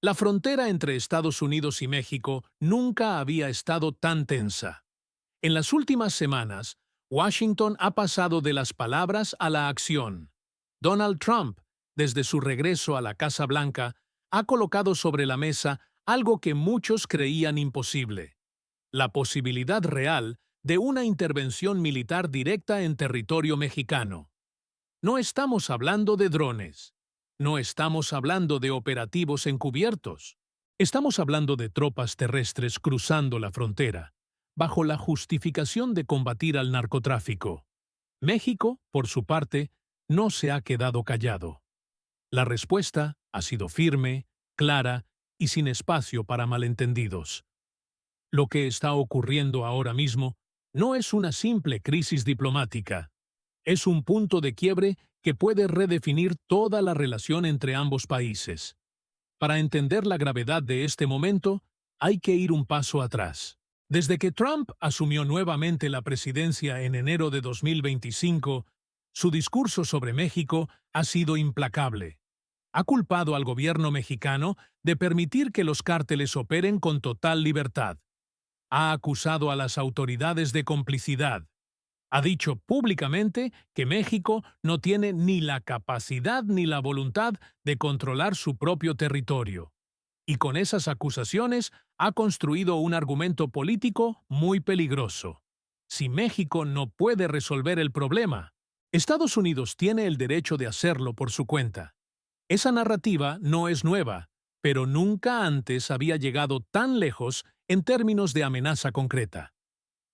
La frontera entre Estados Unidos y México nunca había estado tan tensa. En las últimas semanas, Washington ha pasado de las palabras a la acción. Donald Trump, desde su regreso a la Casa Blanca, ha colocado sobre la mesa algo que muchos creían imposible: la posibilidad real de una intervención militar directa en territorio mexicano. No estamos hablando de drones. No estamos hablando de operativos encubiertos. Estamos hablando de tropas terrestres cruzando la frontera, bajo la justificación de combatir al narcotráfico. México, por su parte, no se ha quedado callado. La respuesta ha sido firme, clara y sin espacio para malentendidos. Lo que está ocurriendo ahora mismo no es una simple crisis diplomática. Es un punto de quiebre que puede redefinir toda la relación entre ambos países. Para entender la gravedad de este momento, hay que ir un paso atrás. Desde que Trump asumió nuevamente la presidencia en enero de 2025, su discurso sobre México ha sido implacable. Ha culpado al gobierno mexicano de permitir que los cárteles operen con total libertad. Ha acusado a las autoridades de complicidad. Ha dicho públicamente que México no tiene ni la capacidad ni la voluntad de controlar su propio territorio. Y con esas acusaciones ha construido un argumento político muy peligroso. Si México no puede resolver el problema, Estados Unidos tiene el derecho de hacerlo por su cuenta. Esa narrativa no es nueva, pero nunca antes había llegado tan lejos en términos de amenaza concreta.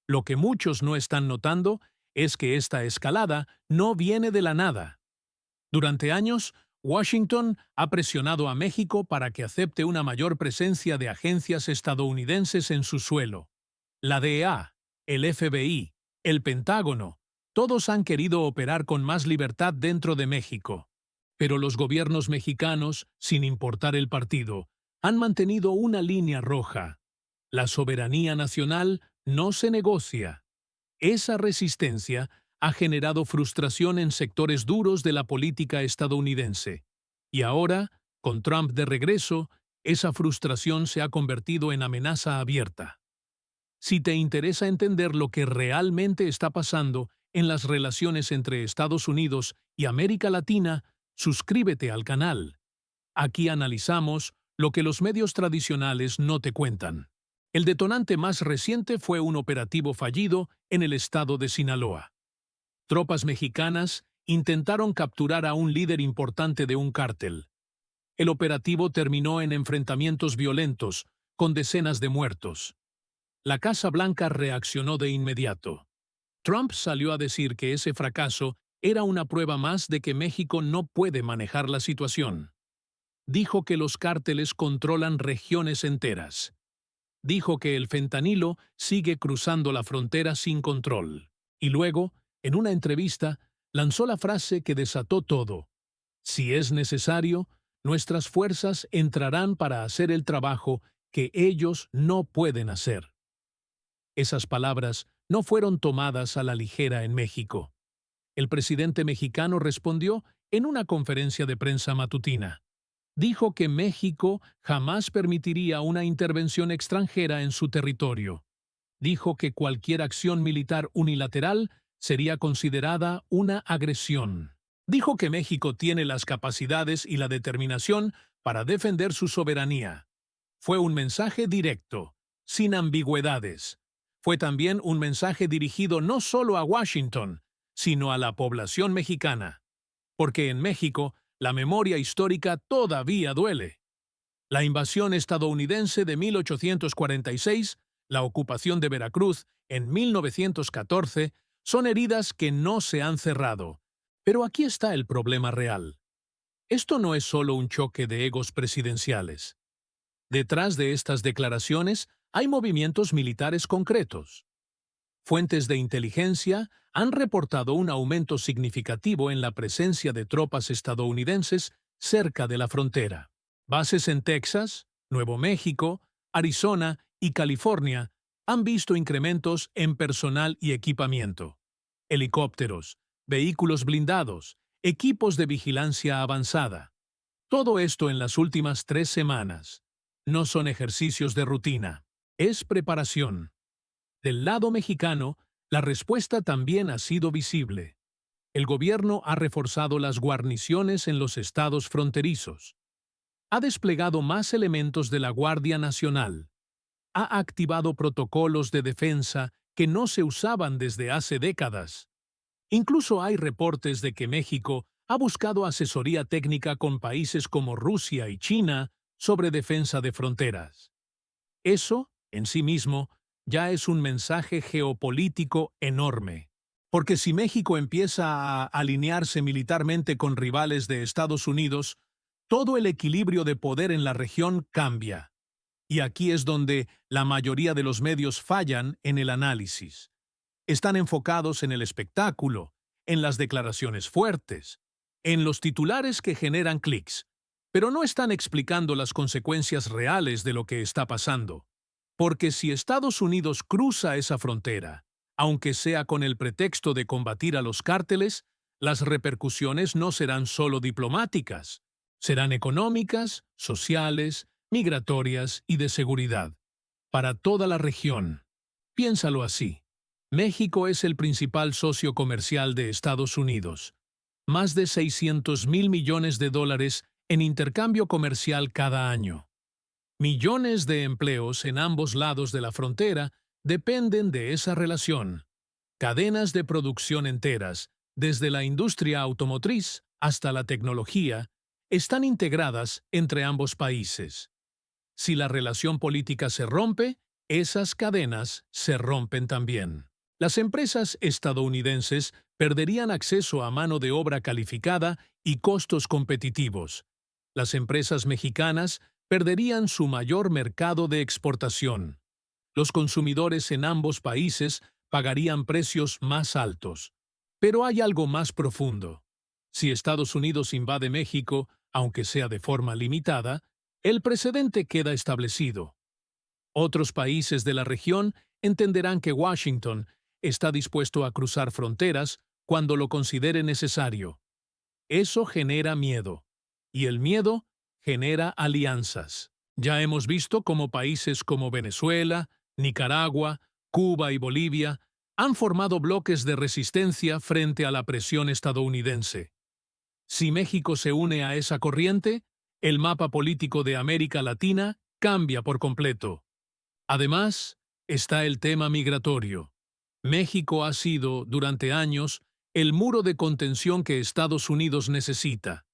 Lo que muchos no están notando es que esta escalada no viene de la nada. Durante años, Washington ha presionado a México para que acepte una mayor presencia de agencias estadounidenses en su suelo. La DEA, el FBI, el Pentágono, todos han querido operar con más libertad dentro de México. Pero los gobiernos mexicanos, sin importar el partido, han mantenido una línea roja. La soberanía nacional no se negocia. Esa resistencia ha generado frustración en sectores duros de la política estadounidense. Y ahora, con Trump de regreso, esa frustración se ha convertido en amenaza abierta. Si te interesa entender lo que realmente está pasando en las relaciones entre Estados Unidos y América Latina, suscríbete al canal. Aquí analizamos lo que los medios tradicionales no te cuentan. El detonante más reciente fue un operativo fallido en el estado de Sinaloa. Tropas mexicanas intentaron capturar a un líder importante de un cártel. El operativo terminó en enfrentamientos violentos, con decenas de muertos. La Casa Blanca reaccionó de inmediato. Trump salió a decir que ese fracaso era una prueba más de que México no puede manejar la situación. Dijo que los cárteles controlan regiones enteras. Dijo que el fentanilo sigue cruzando la frontera sin control. Y luego, en una entrevista, lanzó la frase que desató todo: si es necesario, nuestras fuerzas entrarán para hacer el trabajo que ellos no pueden hacer. Esas palabras no fueron tomadas a la ligera en México. El presidente mexicano respondió en una conferencia de prensa matutina. Dijo que México jamás permitiría una intervención extranjera en su territorio. Dijo que cualquier acción militar unilateral sería considerada una agresión. Dijo que México tiene las capacidades y la determinación para defender su soberanía. Fue un mensaje directo, sin ambigüedades. Fue también un mensaje dirigido no solo a Washington, sino a la población mexicana. Porque en México, la memoria histórica todavía duele. La invasión estadounidense de 1846, la ocupación de Veracruz en 1914, son heridas que no se han cerrado. Pero aquí está el problema real. Esto no es solo un choque de egos presidenciales. Detrás de estas declaraciones hay movimientos militares concretos. Fuentes de inteligencia han reportado un aumento significativo en la presencia de tropas estadounidenses cerca de la frontera. Bases en Texas, Nuevo México, Arizona y California han visto incrementos en personal y equipamiento. Helicópteros, vehículos blindados, equipos de vigilancia avanzada. Todo esto en las últimas 3 semanas. No son ejercicios de rutina, es preparación. Del lado mexicano, la respuesta también ha sido visible. El gobierno ha reforzado las guarniciones en los estados fronterizos. Ha desplegado más elementos de la Guardia Nacional. Ha activado protocolos de defensa que no se usaban desde hace décadas. Incluso hay reportes de que México ha buscado asesoría técnica con países como Rusia y China sobre defensa de fronteras. Eso, en sí mismo, ya es un mensaje geopolítico enorme. Porque si México empieza a alinearse militarmente con rivales de Estados Unidos, todo el equilibrio de poder en la región cambia. Y aquí es donde la mayoría de los medios fallan en el análisis. Están enfocados en el espectáculo, en las declaraciones fuertes, en los titulares que generan clics, pero no están explicando las consecuencias reales de lo que está pasando. Porque si Estados Unidos cruza esa frontera, aunque sea con el pretexto de combatir a los cárteles, las repercusiones no serán solo diplomáticas, serán económicas, sociales, migratorias y de seguridad. Para toda la región. Piénsalo así. México es el principal socio comercial de Estados Unidos. Más de 600 mil millones de dólares en intercambio comercial cada año. Millones de empleos en ambos lados de la frontera dependen de esa relación. Cadenas de producción enteras, desde la industria automotriz hasta la tecnología, están integradas entre ambos países. Si la relación política se rompe, esas cadenas se rompen también. Las empresas estadounidenses perderían acceso a mano de obra calificada y costos competitivos. Las empresas mexicanas perderían su mayor mercado de exportación. Los consumidores en ambos países pagarían precios más altos. Pero hay algo más profundo. Si Estados Unidos invade México, aunque sea de forma limitada, el precedente queda establecido. Otros países de la región entenderán que Washington está dispuesto a cruzar fronteras cuando lo considere necesario. Eso genera miedo. Y el miedo genera alianzas. Ya hemos visto cómo países como Venezuela, Nicaragua, Cuba y Bolivia han formado bloques de resistencia frente a la presión estadounidense. Si México se une a esa corriente, el mapa político de América Latina cambia por completo. Además, está el tema migratorio. México ha sido, durante años, el muro de contención que Estados Unidos necesita.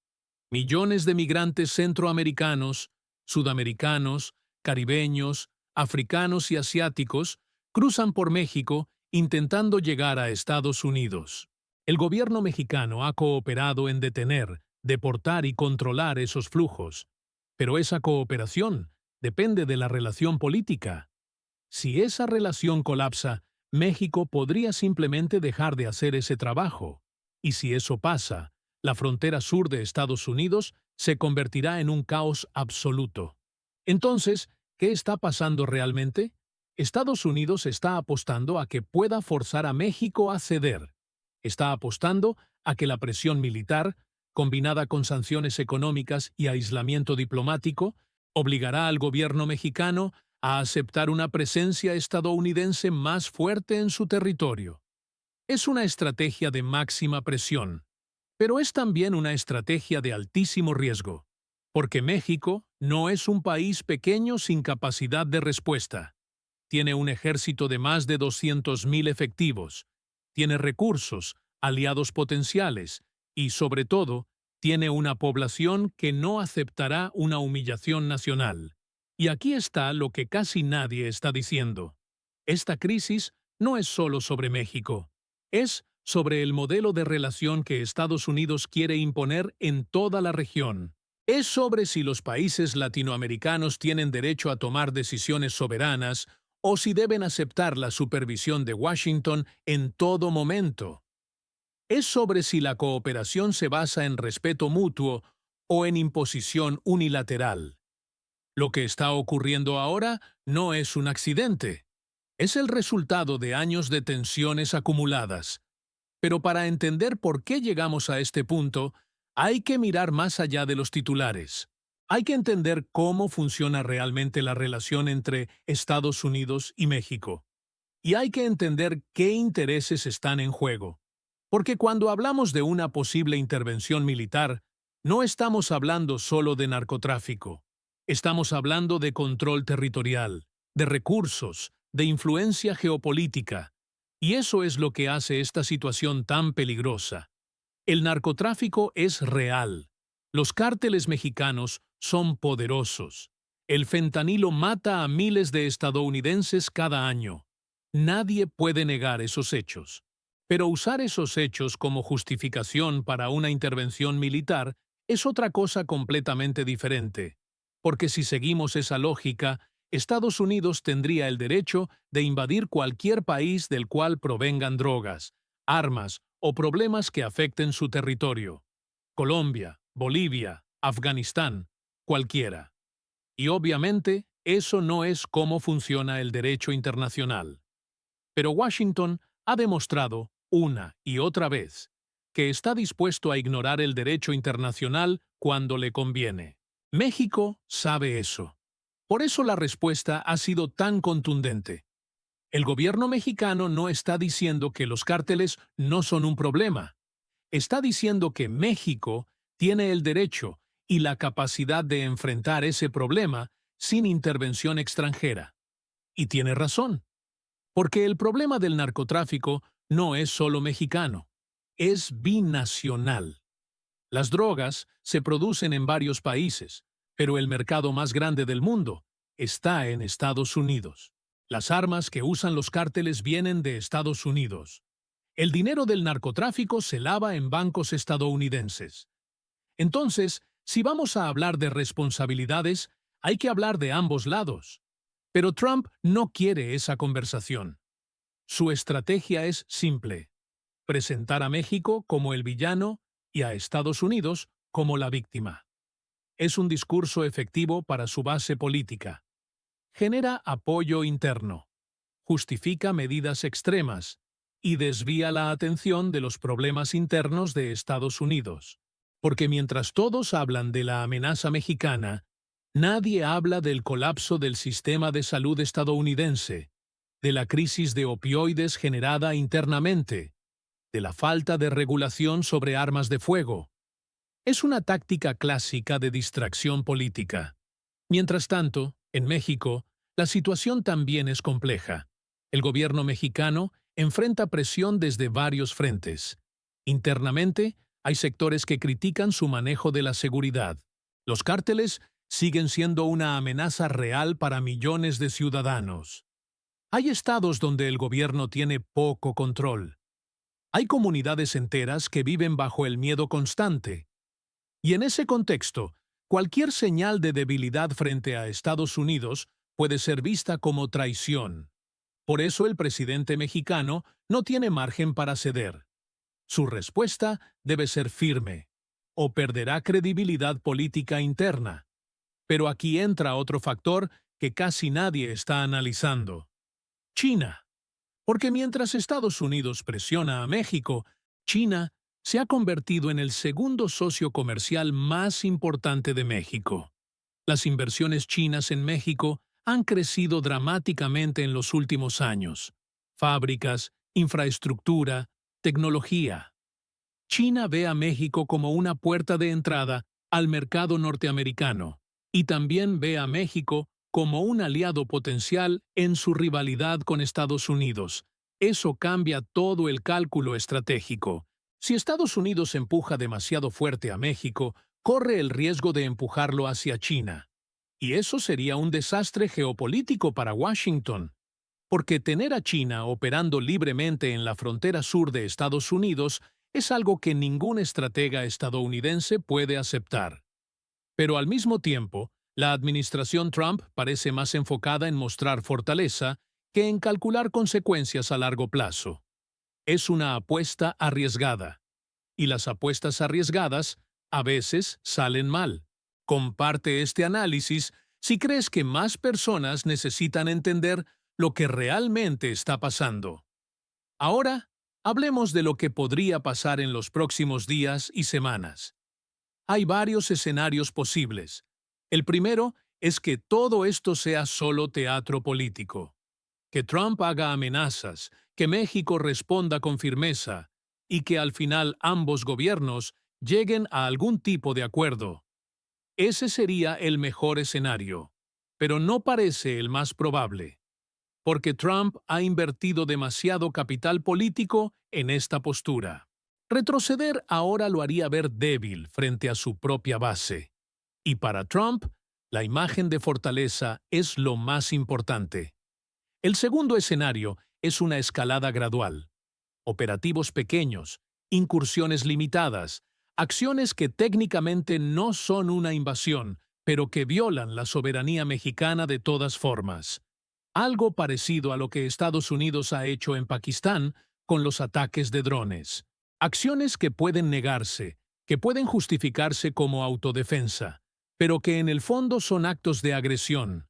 Millones de migrantes centroamericanos, sudamericanos, caribeños, africanos y asiáticos cruzan por México intentando llegar a Estados Unidos. El gobierno mexicano ha cooperado en detener, deportar y controlar esos flujos, pero esa cooperación depende de la relación política. Si esa relación colapsa, México podría simplemente dejar de hacer ese trabajo. Y si eso pasa, la frontera sur de Estados Unidos se convertirá en un caos absoluto. Entonces, ¿qué está pasando realmente? Estados Unidos está apostando a que pueda forzar a México a ceder. Está apostando a que la presión militar, combinada con sanciones económicas y aislamiento diplomático, obligará al gobierno mexicano a aceptar una presencia estadounidense más fuerte en su territorio. Es una estrategia de máxima presión, pero es también una estrategia de altísimo riesgo, porque México no es un país pequeño sin capacidad de respuesta. Tiene un ejército de más de 200,000 efectivos, tiene recursos, aliados potenciales y, sobre todo, tiene una población que no aceptará una humillación nacional. Y aquí está lo que casi nadie está diciendo. Esta crisis no es solo sobre México, es sobre el modelo de relación que Estados Unidos quiere imponer en toda la región. Es sobre si los países latinoamericanos tienen derecho a tomar decisiones soberanas o si deben aceptar la supervisión de Washington en todo momento. Es sobre si la cooperación se basa en respeto mutuo o en imposición unilateral. Lo que está ocurriendo ahora no es un accidente. Es el resultado de años de tensiones acumuladas. Pero para entender por qué llegamos a este punto, Hay que mirar más allá de los titulares. Hay que entender cómo funciona realmente la relación entre Estados Unidos y México. Y hay que entender qué intereses están en juego. Porque cuando hablamos de una posible intervención militar, no estamos hablando solo de narcotráfico. Estamos hablando de control territorial, de recursos, de influencia geopolítica. Y eso es lo que hace esta situación tan peligrosa. El narcotráfico es real. Los cárteles mexicanos son poderosos. El fentanilo mata a miles de estadounidenses cada año. Nadie puede negar esos hechos. Pero usar esos hechos como justificación para una intervención militar es otra cosa completamente diferente. Porque si seguimos esa lógica, Estados Unidos tendría el derecho de invadir cualquier país del cual provengan drogas, armas o problemas que afecten su territorio. Colombia, Bolivia, Afganistán, cualquiera. Y obviamente, eso no es cómo funciona el derecho internacional. Pero Washington ha demostrado, una y otra vez, que está dispuesto a ignorar el derecho internacional cuando le conviene. México sabe eso. Por eso la respuesta ha sido tan contundente. El gobierno mexicano no está diciendo que los cárteles no son un problema. Está diciendo que México tiene el derecho y la capacidad de enfrentar ese problema sin intervención extranjera. Y tiene razón. Porque el problema del narcotráfico no es solo mexicano, es binacional. Las drogas se producen en varios países, pero el mercado más grande del mundo está en Estados Unidos. Las armas que usan los cárteles vienen de Estados Unidos. El dinero del narcotráfico se lava en bancos estadounidenses. Entonces, si vamos a hablar de responsabilidades, hay que hablar de ambos lados. Pero Trump no quiere esa conversación. Su estrategia es simple: presentar a México como el villano y a Estados Unidos como la víctima. Es un discurso efectivo para su base política. Genera apoyo interno, justifica medidas extremas y desvía la atención de los problemas internos de Estados Unidos. Porque mientras todos hablan de la amenaza mexicana, nadie habla del colapso del sistema de salud estadounidense, de la crisis de opioides generada internamente, de la falta de regulación sobre armas de fuego. Es una táctica clásica de distracción política. Mientras tanto, en México, la situación también es compleja. El gobierno mexicano enfrenta presión desde varios frentes. Internamente, hay sectores que critican su manejo de la seguridad. Los cárteles siguen siendo una amenaza real para millones de ciudadanos. Hay estados donde el gobierno tiene poco control. Hay comunidades enteras que viven bajo el miedo constante. Y en ese contexto, cualquier señal de debilidad frente a Estados Unidos puede ser vista como traición. Por eso el presidente mexicano no tiene margen para ceder. Su respuesta debe ser firme, o perderá credibilidad política interna. Pero aquí entra otro factor que casi nadie está analizando: China. Porque mientras Estados Unidos presiona a México, China se ha convertido en el segundo socio comercial más importante de México. Las inversiones chinas en México han crecido dramáticamente en los últimos años. Fábricas, infraestructura, tecnología. China ve a México como una puerta de entrada al mercado norteamericano y también ve a México como un aliado potencial en su rivalidad con Estados Unidos. Eso cambia todo el cálculo estratégico. Si Estados Unidos empuja demasiado fuerte a México, corre el riesgo de empujarlo hacia China. Y eso sería un desastre geopolítico para Washington, porque tener a China operando libremente en la frontera sur de Estados Unidos es algo que ningún estratega estadounidense puede aceptar. Pero al mismo tiempo, la administración Trump parece más enfocada en mostrar fortaleza que en calcular consecuencias a largo plazo. Es una apuesta arriesgada. Y las apuestas arriesgadas a veces salen mal. Comparte este análisis si crees que más personas necesitan entender lo que realmente está pasando. Ahora, hablemos de lo que podría pasar en los próximos días y semanas. Hay varios escenarios posibles. El primero es que todo esto sea solo teatro político. Que Trump haga amenazas, que México responda con firmeza y que al final ambos gobiernos lleguen a algún tipo de acuerdo. Ese sería el mejor escenario, pero no parece el más probable, porque Trump ha invertido demasiado capital político en esta postura. Retroceder ahora lo haría ver débil frente a su propia base. Y para Trump, la imagen de fortaleza es lo más importante. El segundo escenario es una escalada gradual. Operativos pequeños, incursiones limitadas, acciones que técnicamente no son una invasión, pero que violan la soberanía mexicana de todas formas. Algo parecido a lo que Estados Unidos ha hecho en Pakistán con los ataques de drones. Acciones que pueden negarse, que pueden justificarse como autodefensa, pero que en el fondo son actos de agresión.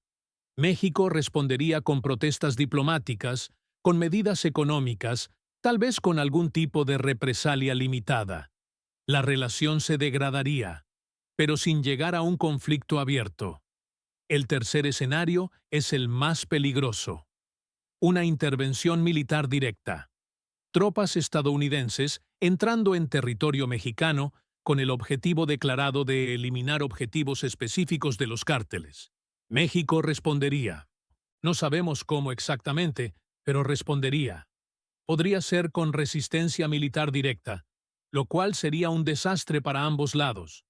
México respondería con protestas diplomáticas, con medidas económicas, tal vez con algún tipo de represalia limitada. La relación se degradaría, pero sin llegar a un conflicto abierto. El tercer escenario es el más peligroso. Una intervención militar directa. Tropas estadounidenses entrando en territorio mexicano con el objetivo declarado de eliminar objetivos específicos de los cárteles. México respondería. No sabemos cómo exactamente, pero respondería. Podría ser con resistencia militar directa, lo cual sería un desastre para ambos lados.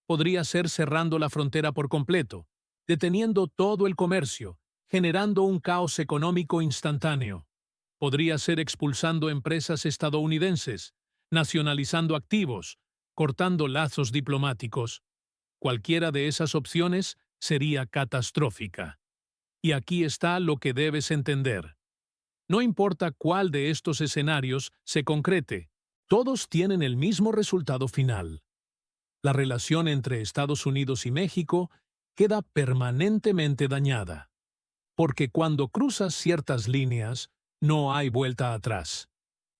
Podría ser cerrando la frontera por completo, deteniendo todo el comercio, generando un caos económico instantáneo. Podría ser expulsando empresas estadounidenses, nacionalizando activos, cortando lazos diplomáticos. Cualquiera de esas opciones sería catastrófica. Y aquí está lo que debes entender. No importa cuál de estos escenarios se concrete, todos tienen el mismo resultado final. La relación entre Estados Unidos y México queda permanentemente dañada. Porque cuando cruzas ciertas líneas, no hay vuelta atrás.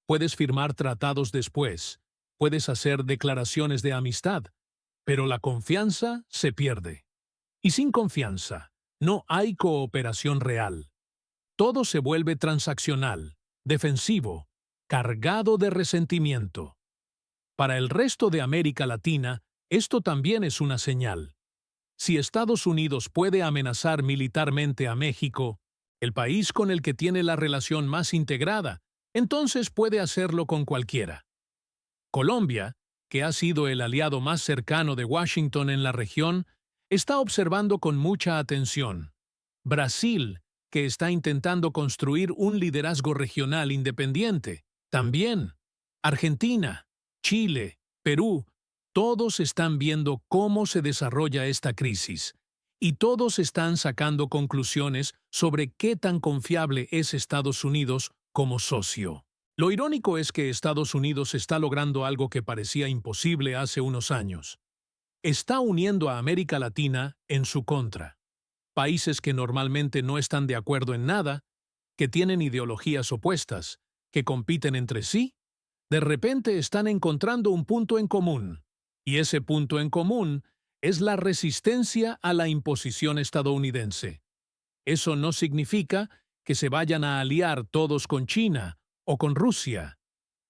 Puedes firmar tratados después, puedes hacer declaraciones de amistad, pero la confianza se pierde. Y sin confianza, no hay cooperación real. Todo se vuelve transaccional, defensivo, cargado de resentimiento. Para el resto de América Latina, esto también es una señal. Si Estados Unidos puede amenazar militarmente a México, el país con el que tiene la relación más integrada, entonces puede hacerlo con cualquiera. Colombia, que ha sido el aliado más cercano de Washington en la región, está observando con mucha atención. Brasil, que está intentando construir un liderazgo regional independiente, también. Argentina, Chile, Perú, todos están viendo cómo se desarrolla esta crisis, y todos están sacando conclusiones sobre qué tan confiable es Estados Unidos como socio. Lo irónico es que Estados Unidos está logrando algo que parecía imposible hace unos años. Está uniendo a América Latina en su contra. Países que normalmente no están de acuerdo en nada, que tienen ideologías opuestas, que compiten entre sí, de repente están encontrando un punto en común. Y ese punto en común es la resistencia a la imposición estadounidense. Eso no significa que se vayan a aliar todos con China o con Rusia,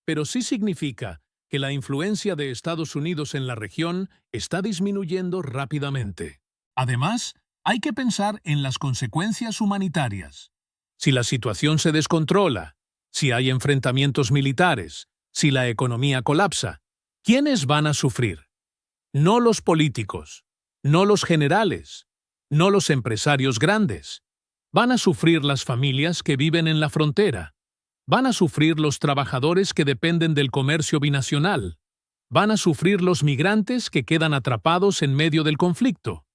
pero sí significa que la influencia de Estados Unidos en la región está disminuyendo rápidamente. Además, hay que pensar en las consecuencias humanitarias. Si la situación se descontrola, si hay enfrentamientos militares, si la economía colapsa, ¿quiénes van a sufrir? No los políticos, no los generales, no los empresarios grandes. Van a sufrir las familias que viven en la frontera. Van a sufrir los trabajadores que dependen del comercio binacional. Van a sufrir los migrantes que quedan atrapados en medio del conflicto.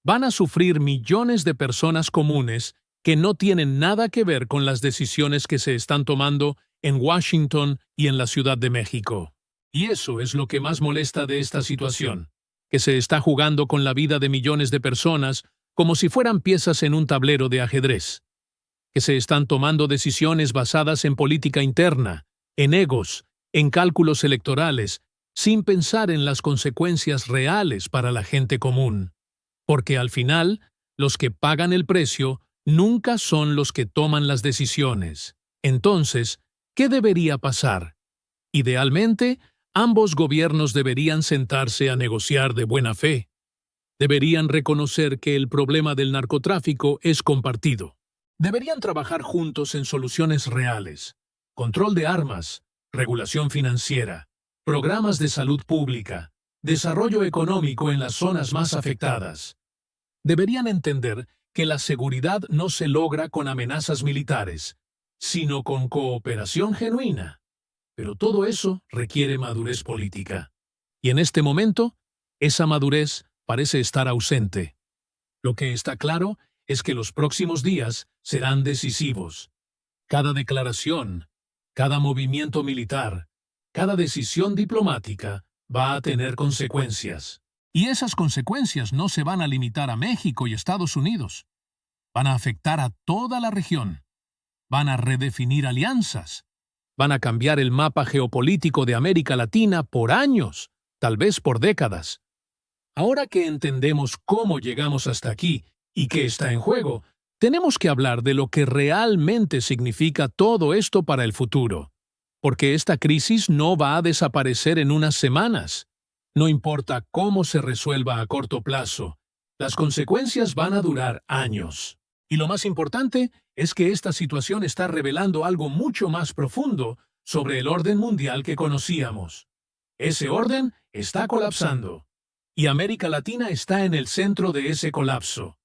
Van a sufrir millones de personas comunes que no tienen nada que ver con las decisiones que se están tomando en Washington y en la Ciudad de México. Y eso es lo que más molesta de esta situación, que se está jugando con la vida de millones de personas como si fueran piezas en un tablero de ajedrez, que se están tomando decisiones basadas en política interna, en egos, en cálculos electorales, sin pensar en las consecuencias reales para la gente común. Porque al final, los que pagan el precio nunca son los que toman las decisiones. Entonces, ¿qué debería pasar? Idealmente, ambos gobiernos deberían sentarse a negociar de buena fe. Deberían reconocer que el problema del narcotráfico es compartido. Deberían trabajar juntos en soluciones reales: control de armas, regulación financiera, programas de salud pública, desarrollo económico en las zonas más afectadas. Deberían entender que la seguridad no se logra con amenazas militares, sino con cooperación genuina. Pero todo eso requiere madurez política. Y en este momento, esa madurez parece estar ausente. Lo que está claro es que los próximos días serán decisivos. Cada declaración, cada movimiento militar, cada decisión diplomática va a tener consecuencias. Y esas consecuencias no se van a limitar a México y Estados Unidos. Van a afectar a toda la región. Van a redefinir alianzas. Van a cambiar el mapa geopolítico de América Latina por años, tal vez por décadas. Ahora que entendemos cómo llegamos hasta aquí y qué está en juego, tenemos que hablar de lo que realmente significa todo esto para el futuro. Porque esta crisis no va a desaparecer en unas semanas. No importa cómo se resuelva a corto plazo, las consecuencias van a durar años. Y lo más importante es que esta situación está revelando algo mucho más profundo sobre el orden mundial que conocíamos. Ese orden está colapsando. Y América Latina está en el centro de ese colapso.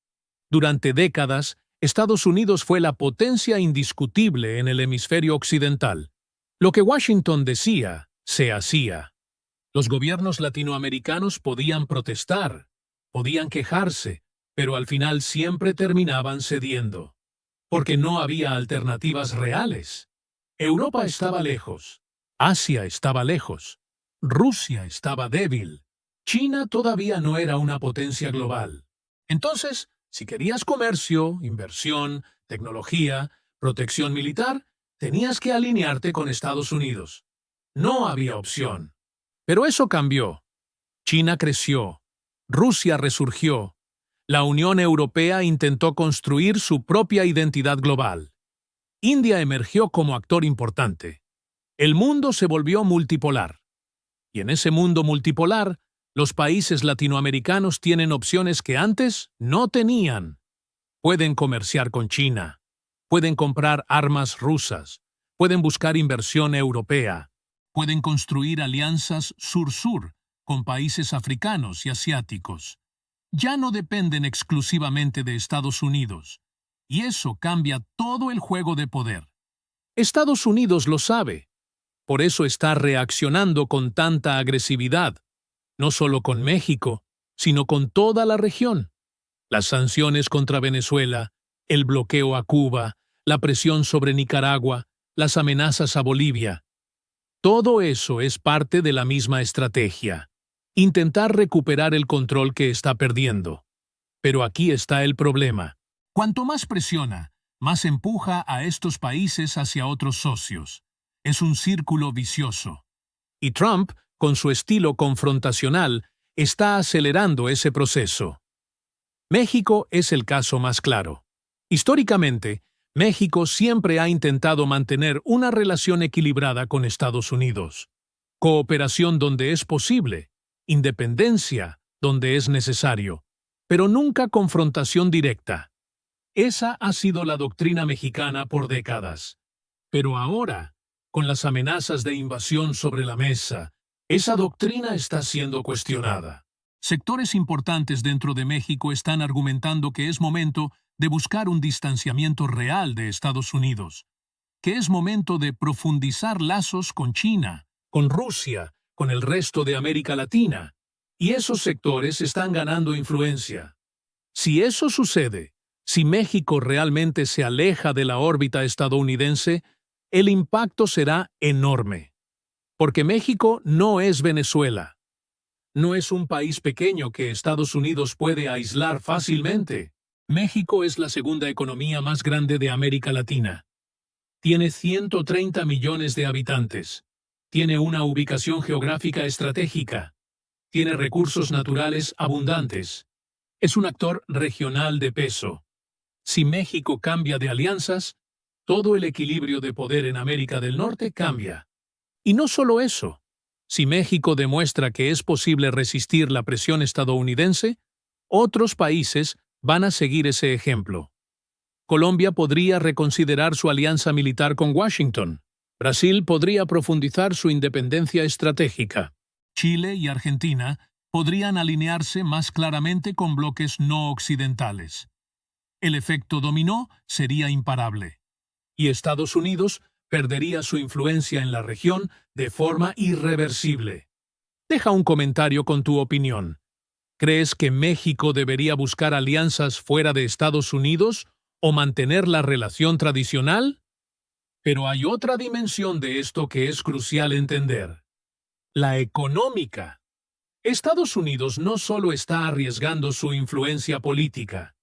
Durante décadas, Estados Unidos fue la potencia indiscutible en el hemisferio occidental. Lo que Washington decía, se hacía. Los gobiernos latinoamericanos podían protestar, podían quejarse, pero al final siempre terminaban cediendo. Porque no había alternativas reales. Europa estaba lejos. Asia estaba lejos. Rusia estaba débil. China todavía no era una potencia global. Entonces, si querías comercio, inversión, tecnología, protección militar, tenías que alinearte con Estados Unidos. No había opción. Pero eso cambió. China creció. Rusia resurgió. La Unión Europea intentó construir su propia identidad global. India emergió como actor importante. El mundo se volvió multipolar. Y en ese mundo multipolar, los países latinoamericanos tienen opciones que antes no tenían. Pueden comerciar con China. Pueden comprar armas rusas. Pueden buscar inversión europea. Pueden construir alianzas sur-sur con países africanos y asiáticos. Ya no dependen exclusivamente de Estados Unidos. Y eso cambia todo el juego de poder. Estados Unidos lo sabe. Por eso está reaccionando con tanta agresividad. No solo con México, sino con toda la región. Las sanciones contra Venezuela, el bloqueo a Cuba, la presión sobre Nicaragua, las amenazas a Bolivia. Todo eso es parte de la misma estrategia. Intentar recuperar el control que está perdiendo. Pero aquí está el problema. Cuanto más presiona, más empuja a estos países hacia otros socios. Es un círculo vicioso. Y Trump, con su estilo confrontacional, está acelerando ese proceso. México es el caso más claro. Históricamente, México siempre ha intentado mantener una relación equilibrada con Estados Unidos. Cooperación donde es posible, independencia donde es necesario, pero nunca confrontación directa. Esa ha sido la doctrina mexicana por décadas. Pero ahora, con las amenazas de invasión sobre la mesa, esa doctrina está siendo cuestionada. Sectores importantes dentro de México están argumentando que es momento de buscar un distanciamiento real de Estados Unidos, que es momento de profundizar lazos con China, con Rusia, con el resto de América Latina, y esos sectores están ganando influencia. Si eso sucede, si México realmente se aleja de la órbita estadounidense, el impacto será enorme. Porque México no es Venezuela. No es un país pequeño que Estados Unidos puede aislar fácilmente. México es la segunda economía más grande de América Latina. Tiene 130 millones de habitantes. Tiene una ubicación geográfica estratégica. Tiene recursos naturales abundantes. Es un actor regional de peso. Si México cambia de alianzas, todo el equilibrio de poder en América del Norte cambia. Y no solo eso. Si México demuestra que es posible resistir la presión estadounidense, otros países van a seguir ese ejemplo. Colombia podría reconsiderar su alianza militar con Washington. Brasil podría profundizar su independencia estratégica. Chile y Argentina podrían alinearse más claramente con bloques no occidentales. El efecto dominó sería imparable. Y Estados Unidos perdería su influencia en la región de forma irreversible. Deja un comentario con tu opinión. ¿Crees que México debería buscar alianzas fuera de Estados Unidos o mantener la relación tradicional? Pero hay otra dimensión de esto que es crucial entender. La económica. Estados Unidos no solo está arriesgando su influencia política,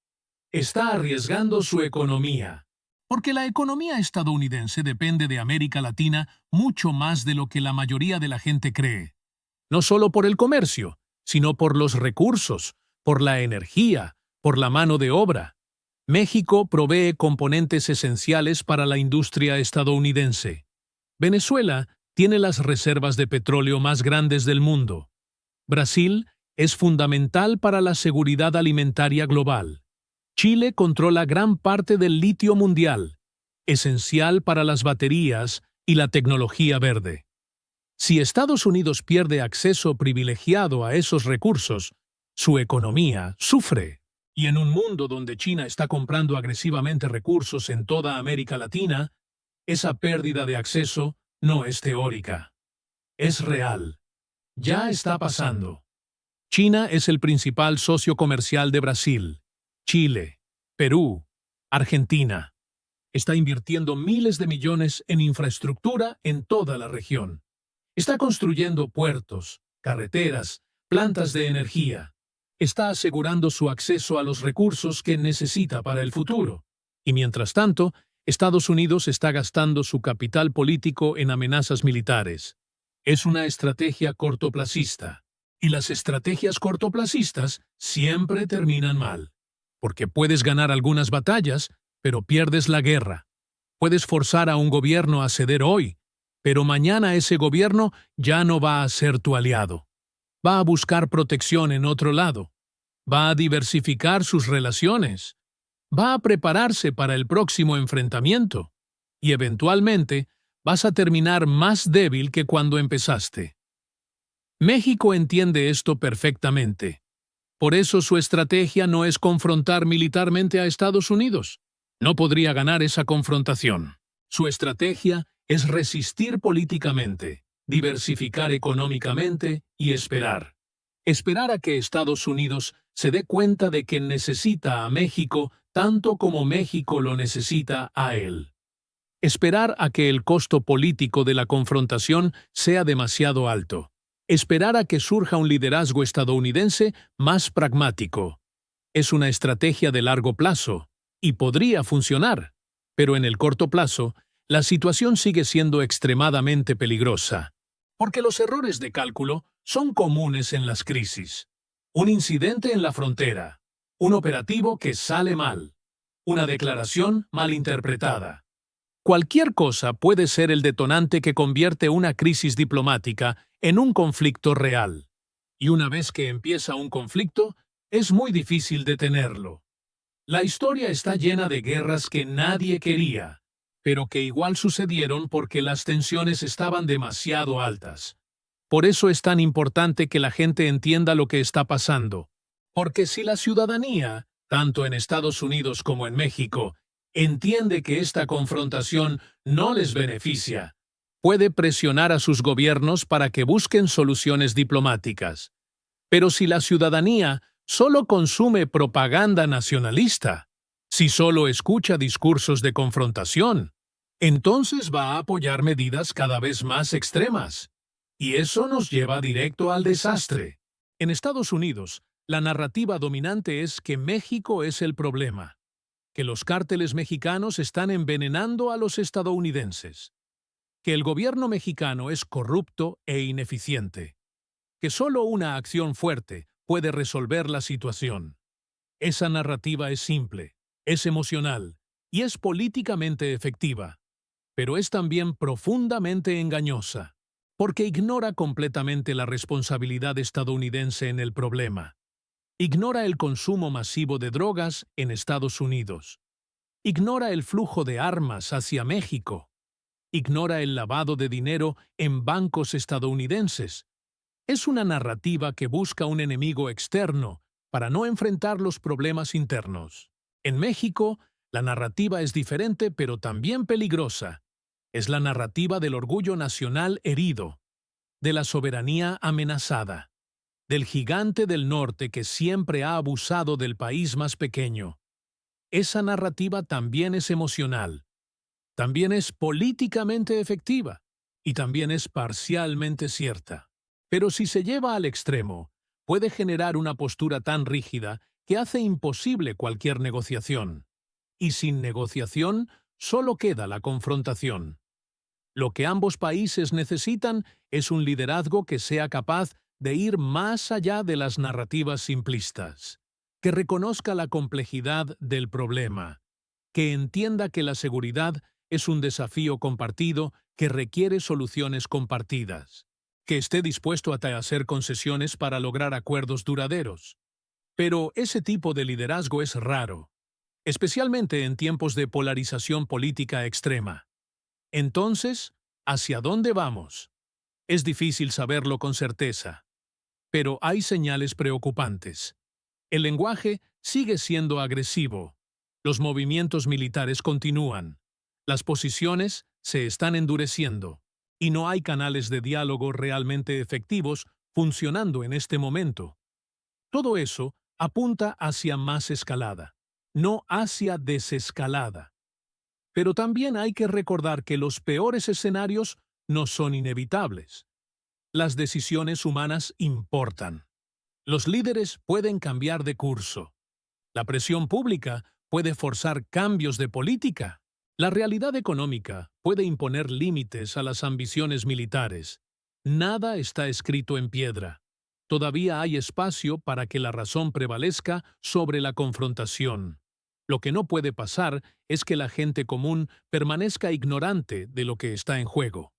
está arriesgando su economía. Porque la economía estadounidense depende de América Latina mucho más de lo que la mayoría de la gente cree. No solo por el comercio, sino por los recursos, por la energía, por la mano de obra. México provee componentes esenciales para la industria estadounidense. Venezuela tiene las reservas de petróleo más grandes del mundo. Brasil es fundamental para la seguridad alimentaria global. Chile controla gran parte del litio mundial, esencial para las baterías y la tecnología verde. Si Estados Unidos pierde acceso privilegiado a esos recursos, su economía sufre. Y en un mundo donde China está comprando agresivamente recursos en toda América Latina, esa pérdida de acceso no es teórica. Es real. Ya está pasando. China es el principal socio comercial de Brasil, Chile, Perú, Argentina. Está invirtiendo miles de millones en infraestructura en toda la región. Está construyendo puertos, carreteras, plantas de energía. Está asegurando su acceso a los recursos que necesita para el futuro. Y mientras tanto, Estados Unidos está gastando su capital político en amenazas militares. Es una estrategia cortoplacista. Y las estrategias cortoplacistas siempre terminan mal. Porque puedes ganar algunas batallas, pero pierdes la guerra. Puedes forzar a un gobierno a ceder hoy, pero mañana ese gobierno ya no va a ser tu aliado. Va a buscar protección en otro lado. Va a diversificar sus relaciones. Va a prepararse para el próximo enfrentamiento. Y eventualmente vas a terminar más débil que cuando empezaste. México entiende esto perfectamente. Por eso su estrategia no es confrontar militarmente a Estados Unidos. No podría ganar esa confrontación. Su estrategia es resistir políticamente, diversificar económicamente y esperar. Esperar a que Estados Unidos se dé cuenta de que necesita a México tanto como México lo necesita a él. Esperar a que el costo político de la confrontación sea demasiado alto. Esperar a que surja un liderazgo estadounidense más pragmático. Es una estrategia de largo plazo, y podría funcionar, pero en el corto plazo, la situación sigue siendo extremadamente peligrosa. Porque los errores de cálculo son comunes en las crisis. Un incidente en la frontera, un operativo que sale mal, una declaración malinterpretada. Cualquier cosa puede ser el detonante que convierte una crisis diplomática en un conflicto real. Y una vez que empieza un conflicto, es muy difícil detenerlo. La historia está llena de guerras que nadie quería, pero que igual sucedieron porque las tensiones estaban demasiado altas. Por eso es tan importante que la gente entienda lo que está pasando. Porque si la ciudadanía, tanto en Estados Unidos como en México, entiende que esta confrontación no les beneficia, puede presionar a sus gobiernos para que busquen soluciones diplomáticas. Pero si la ciudadanía solo consume propaganda nacionalista, si solo escucha discursos de confrontación, entonces va a apoyar medidas cada vez más extremas. Y eso nos lleva directo al desastre. En Estados Unidos, la narrativa dominante es que México es el problema, que los cárteles mexicanos están envenenando a los estadounidenses. que el gobierno mexicano es corrupto e ineficiente, que solo una acción fuerte puede resolver la situación. Esa narrativa es simple, es emocional y es políticamente efectiva, pero es también profundamente engañosa, porque ignora completamente la responsabilidad estadounidense en el problema. Ignora el consumo masivo de drogas en Estados Unidos. Ignora el flujo de armas hacia México. Ignora el lavado de dinero en bancos estadounidenses. Es una narrativa que busca un enemigo externo para no enfrentar los problemas internos. En México, la narrativa es diferente pero también peligrosa. Es la narrativa del orgullo nacional herido, de la soberanía amenazada, del gigante del norte que siempre ha abusado del país más pequeño. Esa narrativa también es emocional, también es políticamente efectiva y también es parcialmente cierta. Pero si se lleva al extremo, puede generar una postura tan rígida que hace imposible cualquier negociación. Y sin negociación, solo queda la confrontación. Lo que ambos países necesitan es un liderazgo que sea capaz de ir más allá de las narrativas simplistas, que reconozca la complejidad del problema, que entienda que la seguridad es un desafío compartido que requiere soluciones compartidas, que esté dispuesto a hacer concesiones para lograr acuerdos duraderos. Pero ese tipo de liderazgo es raro, especialmente en tiempos de polarización política extrema. Entonces, ¿hacia dónde vamos? Es difícil saberlo con certeza, pero hay señales preocupantes. El lenguaje sigue siendo agresivo. Los movimientos militares continúan. Las posiciones se están endureciendo. Y no hay canales de diálogo realmente efectivos funcionando en este momento. Todo eso apunta hacia más escalada, no hacia desescalada. Pero también hay que recordar que los peores escenarios no son inevitables. Las decisiones humanas importan. Los líderes pueden cambiar de curso. La presión pública puede forzar cambios de política. La realidad económica puede imponer límites a las ambiciones militares. Nada está escrito en piedra. Todavía hay espacio para que la razón prevalezca sobre la confrontación. Lo que no puede pasar es que la gente común permanezca ignorante de lo que está en juego.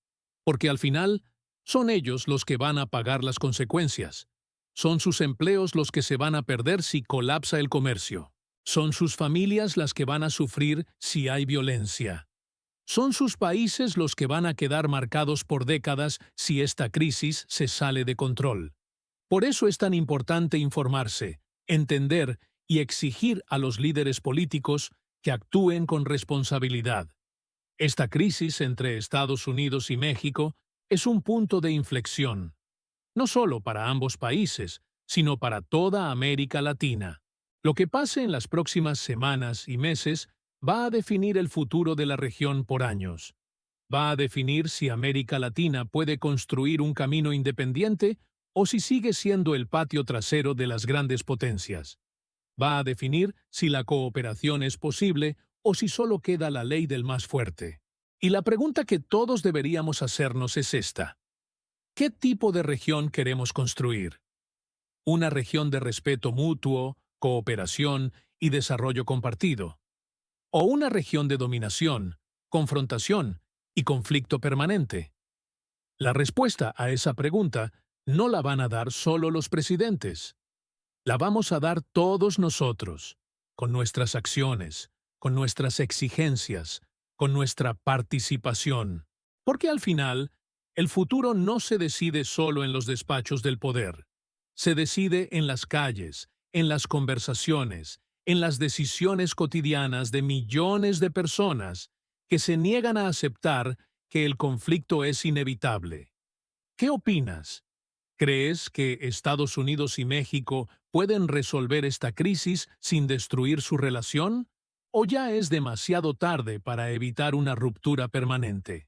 Porque al final, son ellos los que van a pagar las consecuencias. Son sus empleos los que se van a perder si colapsa el comercio. Son sus familias las que van a sufrir si hay violencia. Son sus países los que van a quedar marcados por décadas si esta crisis se sale de control. Por eso es tan importante informarse, entender y exigir a los líderes políticos que actúen con responsabilidad. Esta crisis entre Estados Unidos y México es un punto de inflexión, no solo para ambos países, sino para toda América Latina. Lo que pase en las próximas semanas y meses va a definir el futuro de la región por años. Va a definir si América Latina puede construir un camino independiente o si sigue siendo el patio trasero de las grandes potencias. Va a definir si la cooperación es posible o si solo queda la ley del más fuerte. Y la pregunta que todos deberíamos hacernos es esta: ¿qué tipo de región queremos construir? ¿Una región de respeto mutuo, cooperación y desarrollo compartido? ¿O una región de dominación, confrontación y conflicto permanente? La respuesta a esa pregunta no la van a dar solo los presidentes. La vamos a dar todos nosotros, con nuestras acciones, con nuestras exigencias, con nuestra participación. Porque al final, el futuro no se decide solo en los despachos del poder. Se decide en las calles, en las conversaciones, en las decisiones cotidianas de millones de personas que se niegan a aceptar que el conflicto es inevitable. ¿Qué opinas? ¿Crees que Estados Unidos y México pueden resolver esta crisis sin destruir su relación? ¿O ya es demasiado tarde para evitar una ruptura permanente?